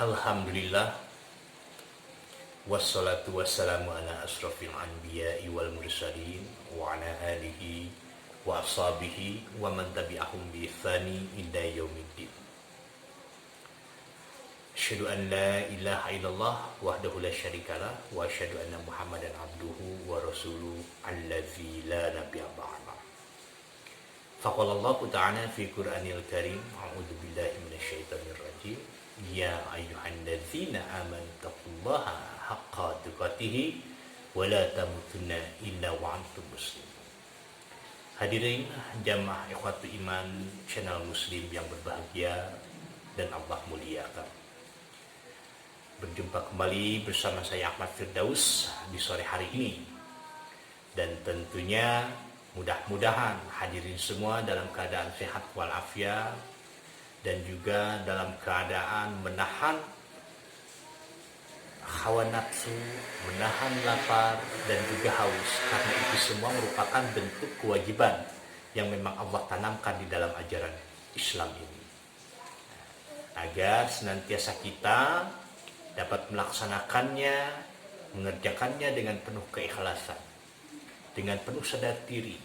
Alhamdulillah, wassalatu wassalamu ala asrafil anbiya'i wal mursalin wa ala alihi wa ashabihi wa man tabi'ahum bi ihsani ila yaumiddin. Asyhadu an la ilaha illallah wahdahu la syarikalah wa asyhadu anna Muhammadan abduhu wa rasuluhu allazi la nabiyya ba'da. Faqala Allah ta'ala fi Qur'anil Karim, a'udzu billahi minasyaitonir rajim. Ya ayyuhalladzina amanu taqullaha haqqa tuqatih wa la tamutunna illa wa antum muslimun. Hadirin jamaah ikhwatul iman channel muslim yang berbahagia dan Allah muliakan. Berjumpa kembali bersama saya Ahmad Firdaus di sore hari ini. Dan tentunya mudah-mudahan hadirin semua dalam keadaan sehat walafiat dan juga dalam keadaan menahan hawa nafsu, menahan lapar dan juga haus, karena itu semua merupakan bentuk kewajiban yang memang Allah tanamkan di dalam ajaran Islam ini, agar senantiasa kita dapat melaksanakannya, mengerjakannya dengan penuh keikhlasan, dengan penuh sadar diri,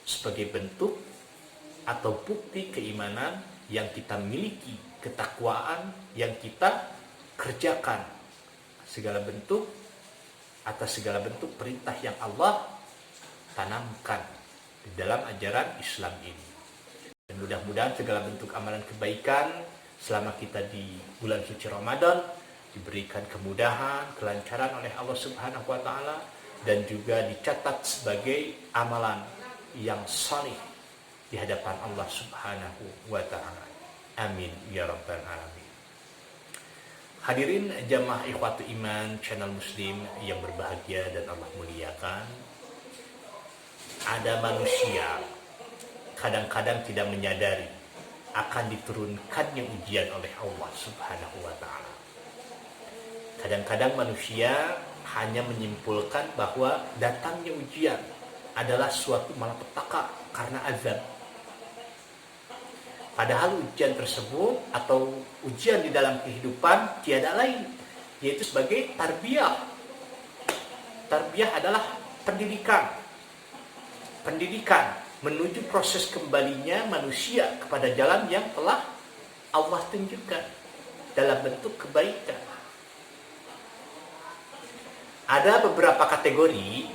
sebagai bentuk atau bukti keimanan yang kita miliki, ketakwaan yang kita kerjakan segala bentuk atas segala bentuk perintah yang Allah tanamkan di dalam ajaran Islam ini. Dan mudah-mudahan segala bentuk amalan kebaikan selama kita di bulan suci Ramadan diberikan kemudahan, kelancaran oleh Allah Subhanahu wa taala, dan juga dicatat sebagai amalan yang salih di hadapan Allah Subhanahu wa ta'ala. Amin ya rabbal alamin. Hadirin jamaah ikhwatu iman channel muslim yang berbahagia dan Allah muliakan. Ada manusia kadang-kadang tidak menyadari akan diturunkannya ujian oleh Allah Subhanahu wa ta'ala. Kadang-kadang manusia hanya menyimpulkan bahwa datangnya ujian adalah suatu malapetaka karena azab. Padahal ujian tersebut atau ujian di dalam kehidupan tiada lain, yaitu sebagai tarbiyah. Tarbiyah adalah pendidikan. Pendidikan menuju proses kembalinya manusia kepada jalan yang telah Allah tunjukkan dalam bentuk kebaikan. Ada beberapa kategori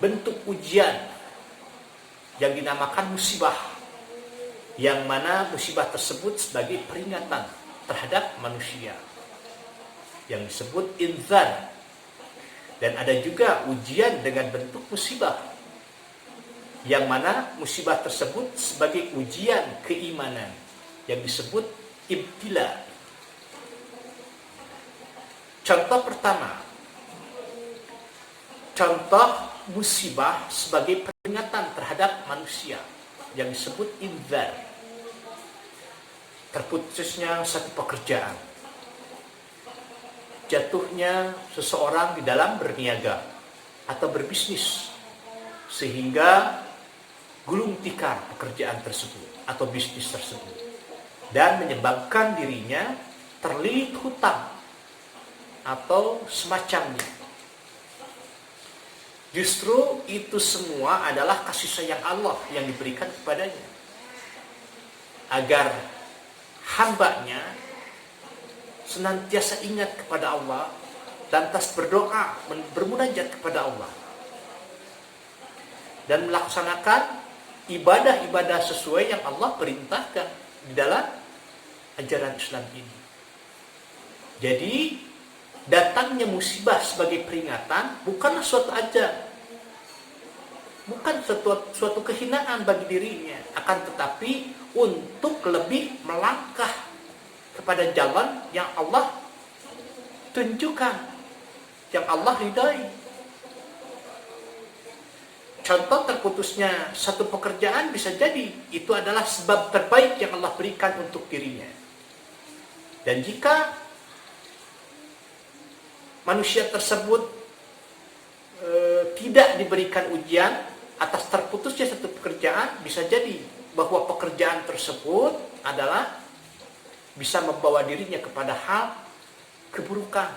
bentuk ujian yang dinamakan musibah, yang mana musibah tersebut sebagai peringatan terhadap manusia, yang disebut inzar. Dan ada juga ujian dengan bentuk musibah, yang mana musibah tersebut sebagai ujian keimanan, yang disebut ibtila. Contoh pertama, contoh musibah sebagai peringatan terhadap manusia, yang disebut inzar. Terputusnya satu pekerjaan, jatuhnya seseorang di dalam berniaga atau berbisnis, sehingga gulung tikar pekerjaan tersebut atau bisnis tersebut, dan menyebabkan dirinya terlilit hutang atau semacamnya. Justru itu semua adalah kasih sayang Allah yang diberikan kepadanya, agar hambanya senantiasa ingat kepada Allah, lantas berdoa, bermunajat kepada Allah, dan melaksanakan ibadah-ibadah sesuai yang Allah perintahkan di dalam ajaran Islam ini. Jadi datangnya musibah sebagai peringatan bukanlah suatu ajab, bukan suatu kehinaan bagi dirinya, akan tetapi untuk lebih melangkah kepada jalan yang Allah tunjukkan, yang Allah ridai. Contoh terputusnya satu pekerjaan bisa jadi itu adalah sebab terbaik yang Allah berikan untuk dirinya. Dan jika manusia tersebut tidak diberikan ujian atas terputusnya satu pekerjaan, bisa jadi bahwa pekerjaan tersebut adalah bisa membawa dirinya kepada hal keburukan,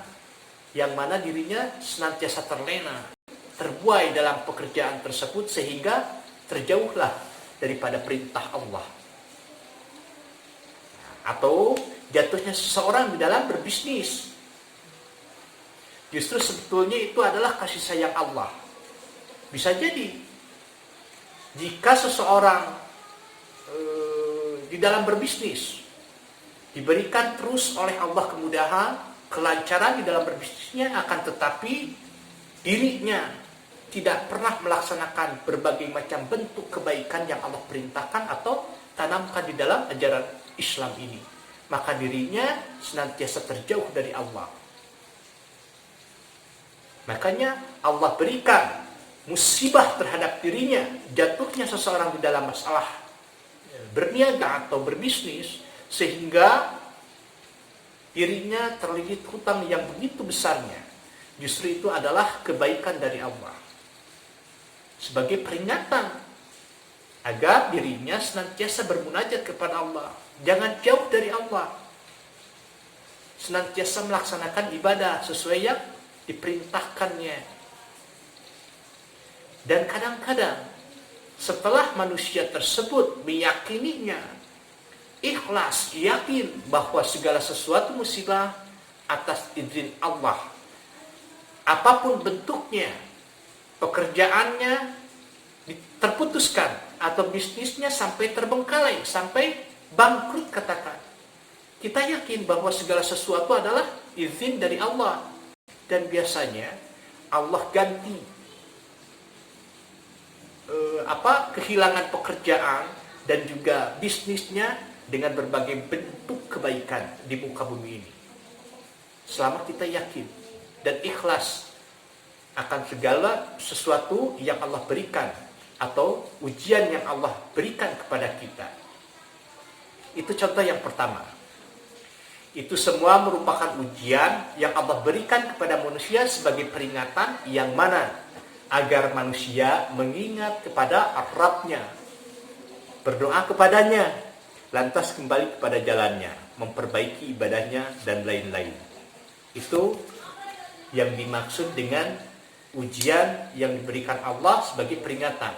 yang mana dirinya senantiasa terlena, terbuai dalam pekerjaan tersebut sehingga terjauhlah daripada perintah Allah. Atau jatuhnya seseorang di dalam berbisnis. Justru sebetulnya itu adalah kasih sayang Allah. Bisa jadi jika seseorang di dalam berbisnis diberikan terus oleh Allah kemudahan, kelancaran di dalam berbisnisnya, akan tetapi dirinya tidak pernah melaksanakan berbagai macam bentuk kebaikan yang Allah perintahkan atau tanamkan di dalam ajaran Islam ini, maka dirinya senantiasa terjauh dari Allah. Makanya Allah berikan musibah terhadap dirinya, jatuhnya seseorang di dalam masalah berniaga atau berbisnis, sehingga dirinya terlilit hutang yang begitu besarnya. Justru itu adalah kebaikan dari Allah, sebagai peringatan agar dirinya senantiasa bermunajat kepada Allah, jangan jauh dari Allah, senantiasa melaksanakan ibadah sesuai yang diperintahkannya. Dan kadang-kadang setelah manusia tersebut meyakininya, ikhlas, yakin bahwa segala sesuatu musibah atas izin Allah, apapun bentuknya, pekerjaannya terputuskan atau bisnisnya sampai terbengkalai, sampai bangkrut katakan, kita yakin bahwa segala sesuatu adalah izin dari Allah. Dan biasanya Allah ganti kehilangan pekerjaan dan juga bisnisnya dengan berbagai bentuk kebaikan di muka bumi ini, selama kita yakin dan ikhlas akan segala sesuatu yang Allah berikan atau ujian yang Allah berikan kepada kita. Itu contoh yang pertama. Itu semua merupakan ujian yang Allah berikan kepada manusia sebagai peringatan, yang mana agar manusia mengingat kepada Rabb-Nya, berdoa kepadanya, lantas kembali kepada jalannya, memperbaiki ibadahnya dan lain-lain. Itu yang dimaksud dengan ujian yang diberikan Allah sebagai peringatan,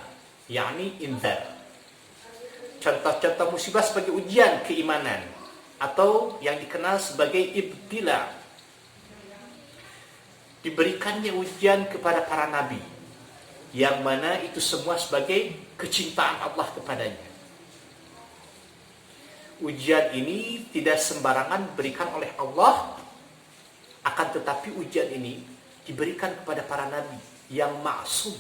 yakni inzar. Contoh-contoh musibah sebagai ujian keimanan atau yang dikenal sebagai ibtila. Diberikannya ujian kepada para nabi, yang mana itu semua sebagai kecintaan Allah kepadanya. Ujian ini tidak sembarangan diberikan oleh Allah, akan tetapi ujian ini diberikan kepada para nabi yang maksum,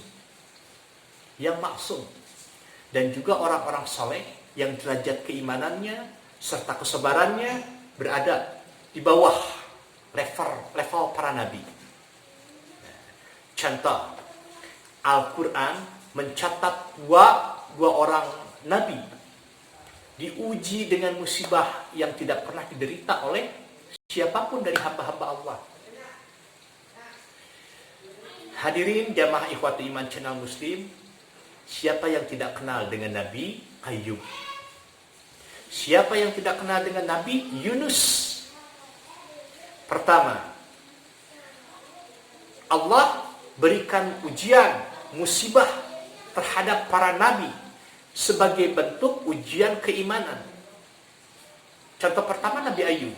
dan juga orang-orang soleh yang derajat keimanannya serta kesabarannya berada di bawah level para nabi. Contoh, Al-Quran mencatat dua orang nabi diuji dengan musibah yang tidak pernah diderita oleh siapapun dari hamba-hamba Allah. Hadirin jamaah ikhwati iman channel Muslim, siapa yang tidak kenal dengan Nabi Ayyub? Siapa yang tidak kenal dengan Nabi Yunus? Pertama, Allah berikan ujian, musibah terhadap para nabi sebagai bentuk ujian keimanan. Contoh pertama, Nabi Ayyub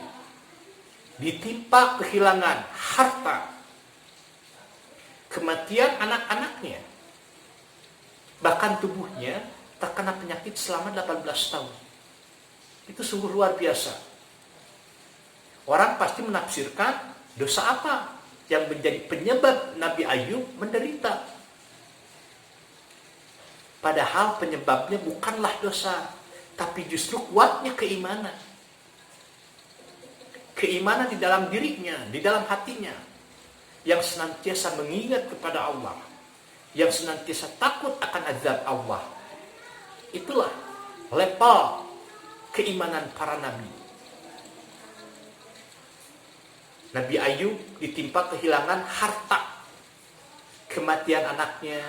ditimpa kehilangan harta, kematian anak-anaknya, bahkan tubuhnya terkena penyakit selama 18 tahun. Itu sungguh luar biasa. Orang pasti menafsirkan dosa apa yang menjadi penyebab Nabi Ayyub menderita. Padahal penyebabnya bukanlah dosa, tapi justru kuatnya keimanan. Keimanan di dalam dirinya, di dalam hatinya, yang senantiasa mengingat kepada Allah, yang senantiasa takut akan azab Allah. Itulah level keimanan para nabi. Nabi Ayyub ditimpa kehilangan harta, kematian anaknya,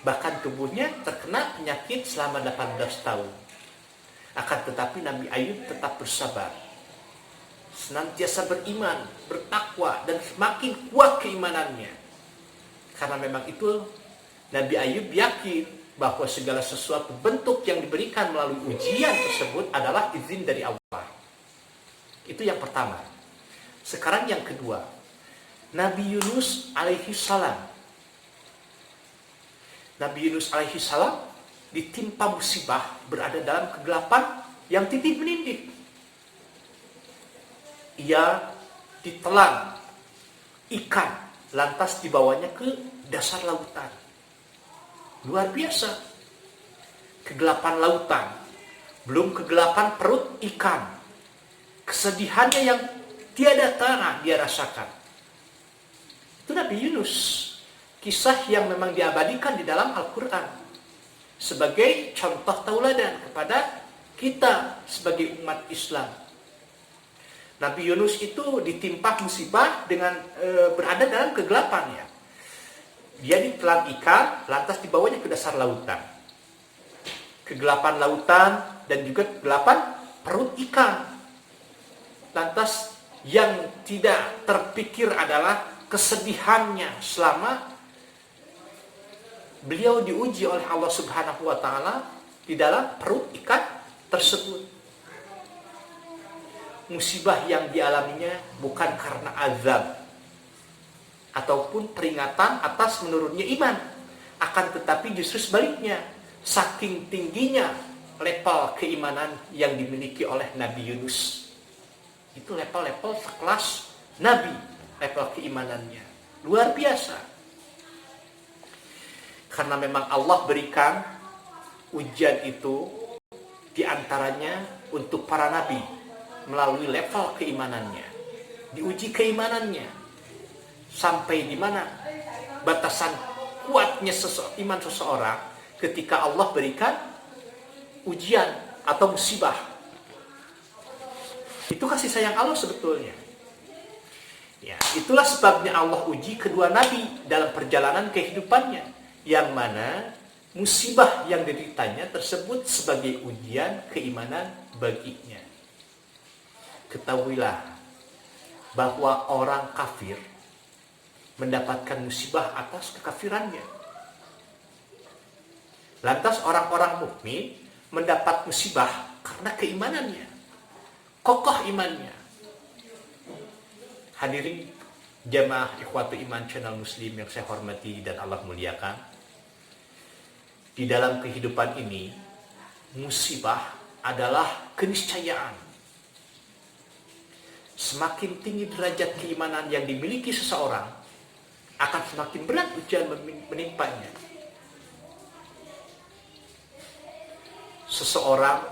bahkan tubuhnya terkena penyakit selama 18 tahun. Akan tetapi Nabi Ayyub tetap bersabar. senantiasa beriman, bertakwa, dan semakin kuat keimanannya. Karena memang itu Nabi Ayub yakin bahwa segala sesuatu bentuk yang diberikan melalui ujian tersebut adalah izin dari Allah. Itu yang pertama. Sekarang yang kedua, Nabi Yunus alaihi salam. Nabi Yunus alaihi salam ditimpa musibah, berada dalam kegelapan yang titih menindih. Ia ditelan ikan, lantas dibawanya ke dasar lautan. Luar biasa. Kegelapan lautan, belum kegelapan perut ikan. Kesedihannya yang tiada tara dia rasakan. Itu Nabi Yunus. Kisah yang memang diabadikan di dalam Al-Quran. Sebagai contoh tauladan kepada kita sebagai umat Islam. Nabi Yunus itu ditimpa musibah dengan berada dalam kegelapan ya. Dia ditelan ikan, lantas dibawanya ke dasar lautan. Kegelapan lautan dan juga kegelapan perut ikan. Lantas yang tidak terpikir adalah kesedihannya selama beliau diuji oleh Allah Subhanahu wa taala di dalam perut ikan tersebut. Musibah yang dialaminya bukan karena azab ataupun peringatan atas menurunnya iman, akan tetapi justru sebaliknya, saking tingginya level keimanan yang dimiliki oleh Nabi Yunus. Itu level-level sekelas Nabi, level keimanannya luar biasa. Karena memang Allah berikan ujian itu diantaranya untuk para nabi melalui level keimanannya, diuji keimanannya sampai di mana batasan kuatnya iman seseorang ketika Allah berikan ujian atau musibah. Itu kasih sayang Allah sebetulnya. Ya, itulah sebabnya Allah uji kedua nabi dalam perjalanan kehidupannya, yang mana musibah yang dideritanya tersebut sebagai ujian keimanan baginya. Ketahuilah bahwa orang kafir mendapatkan musibah atas kekafirannya. Lantas orang-orang mukmin mendapat musibah karena keimanannya, kokoh imannya. Hadirin jamaah Ikhwatu Iman channel Muslim yang saya hormati dan Allah muliakan. Di dalam kehidupan ini, musibah adalah keniscayaan. Semakin tinggi derajat keimanan yang dimiliki seseorang, akan semakin berat ujian menimpanya. Seseorang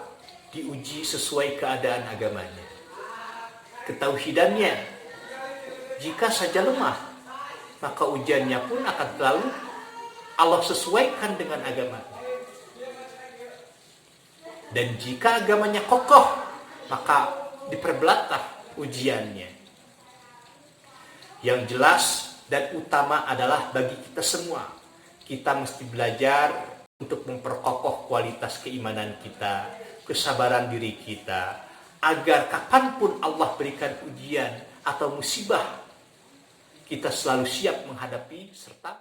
diuji sesuai keadaan agamanya, ketauhidannya. Jika saja lemah, maka ujiannya pun akan selalu Allah sesuaikan dengan agamanya. Dan jika agamanya kokoh, maka diperbelatlah ujiannya. Yang jelas dan utama adalah bagi kita semua, kita mesti belajar untuk memperkokoh kualitas keimanan kita, kesabaran diri kita, agar kapanpun Allah berikan ujian atau musibah, kita selalu siap menghadapi serta